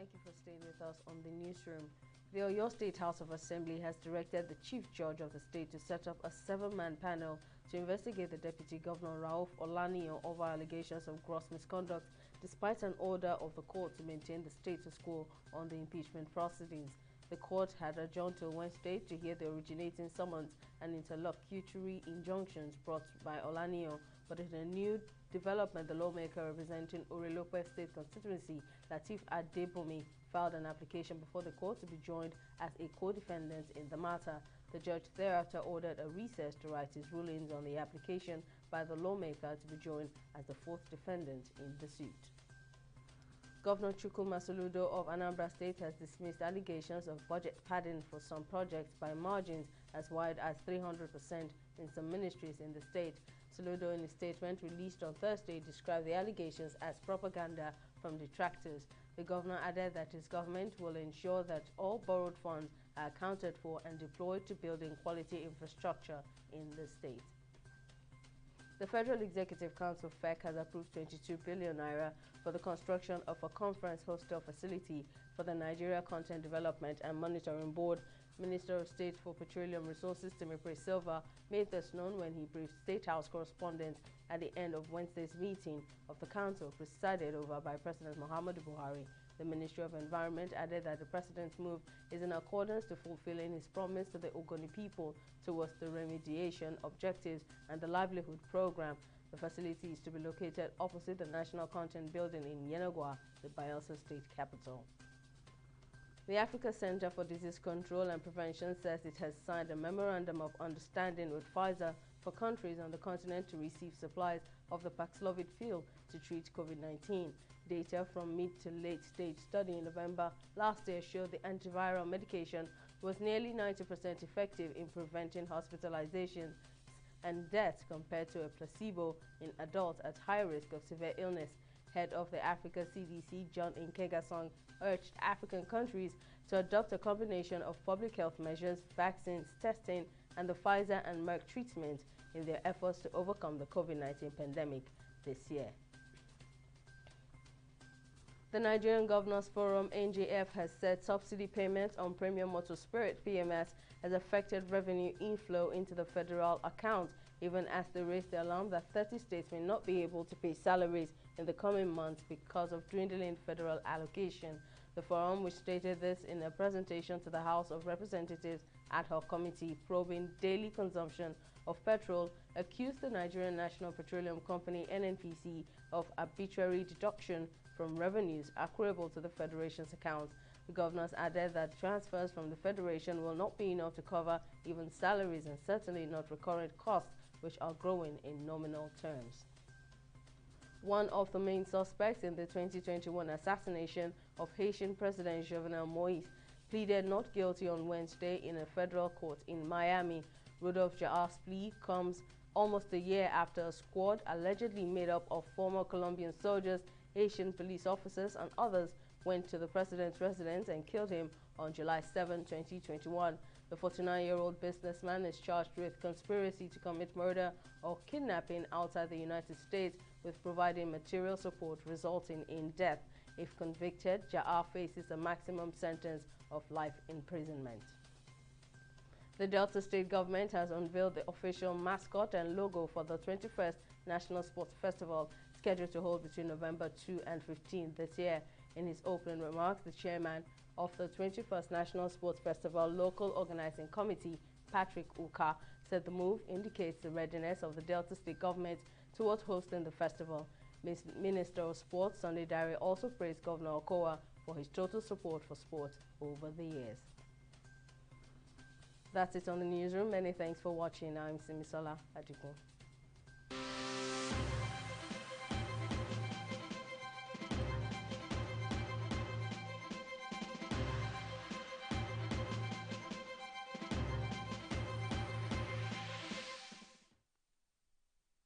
Thank you for staying with us on the newsroom. The Oyo State House of Assembly has directed the Chief Judge of the state to set up a 7-man panel to investigate the Deputy Governor Rauf Olaniyan over allegations of gross misconduct, despite an order of the court to maintain the status quo on the impeachment proceedings. The court had adjourned till Wednesday to hear the originating summons and interlocutory injunctions brought by Olaniyan, but in a new development, the lawmaker representing Orelope State constituency, Lateef Adebomi, filed an application before the court to be joined as a co-defendant in the matter. The judge thereafter ordered a recess to write his rulings on the application by the lawmaker to be joined as the fourth defendant in the suit. Governor Chukwuma Soludo of Anambra State has dismissed allegations of budget padding for some projects by margins as wide as 300% in some ministries in the state. Soludo, in a statement released on Thursday, described the allegations as propaganda from detractors. The governor added that his government will ensure that all borrowed funds are accounted for and deployed to building quality infrastructure in the state. The Federal Executive Council (FEC) has approved 22 billion naira for the construction of a conference hostel facility for the Nigeria Content Development and Monitoring Board. Minister of State for Petroleum Resources Temepere Silva made this known when he briefed State House correspondents at the end of Wednesday's meeting of the Council, presided over by President Muhammadu Buhari. The Ministry of Environment added that the President's move is in accordance to fulfilling his promise to the Ogoni people towards the remediation objectives and the livelihood program. The facility is to be located opposite the National Content Building in Yenagoa, the Bayelsa State capital. The Africa Center for Disease Control and Prevention says it has signed a memorandum of understanding with Pfizer for countries on the continent to receive supplies of the Paxlovid pill to treat COVID-19. Data from mid to late stage study in November last year showed the antiviral medication was nearly 90% effective in preventing hospitalizations and deaths compared to a placebo in adults at high risk of severe illness. Head of the Africa CDC, John Nkengasong, urged African countries to adopt a combination of public health measures, vaccines, testing, and the Pfizer and Merck treatment in their efforts to overcome the COVID-19 pandemic this year. The Nigerian Governors Forum (NGF) has said subsidy payments on Premium Motor Spirit (PMS) has affected revenue inflow into the federal account, even as they raised the alarm that 30 states may not be able to pay salaries in the coming months because of dwindling federal allocation. The forum, which stated this in a presentation to the House of Representatives Ad Hoc Committee probing daily consumption of petrol, accused the Nigerian National Petroleum Company (NNPC) of arbitrary deduction from revenues accruable to the Federation's accounts. The governors added that transfers from the Federation will not be enough to cover even salaries and certainly not recurrent costs, which are growing in nominal terms. One of the main suspects in the 2021 assassination of Haitian President Jovenel Moïse pleaded not guilty on Wednesday in a federal court in Miami. Rudolph Ja'ar's plea comes almost a year after a squad allegedly made up of former Colombian soldiers, Haitian police officers, and others went to the president's residence and killed him on July 7, 2021. The 49-year-old businessman is charged with conspiracy to commit murder or kidnapping outside the United States, with providing material support resulting in death. If convicted, Ja'ar faces a maximum sentence of life imprisonment. The Delta State government has unveiled the official mascot and logo for the 21st National Sports Festival, scheduled to hold between November 2 and 15 this year. In his opening remarks, the chairman of the 21st National Sports Festival Local Organizing Committee, Patrick Uka, said the move indicates the readiness of the Delta State government towards hosting the festival. Minister of Sports, Sunday Dare, also praised Governor Okowa for his total support for sport over the years. That's it on the newsroom. Many thanks for watching. I'm Simisola Adigun.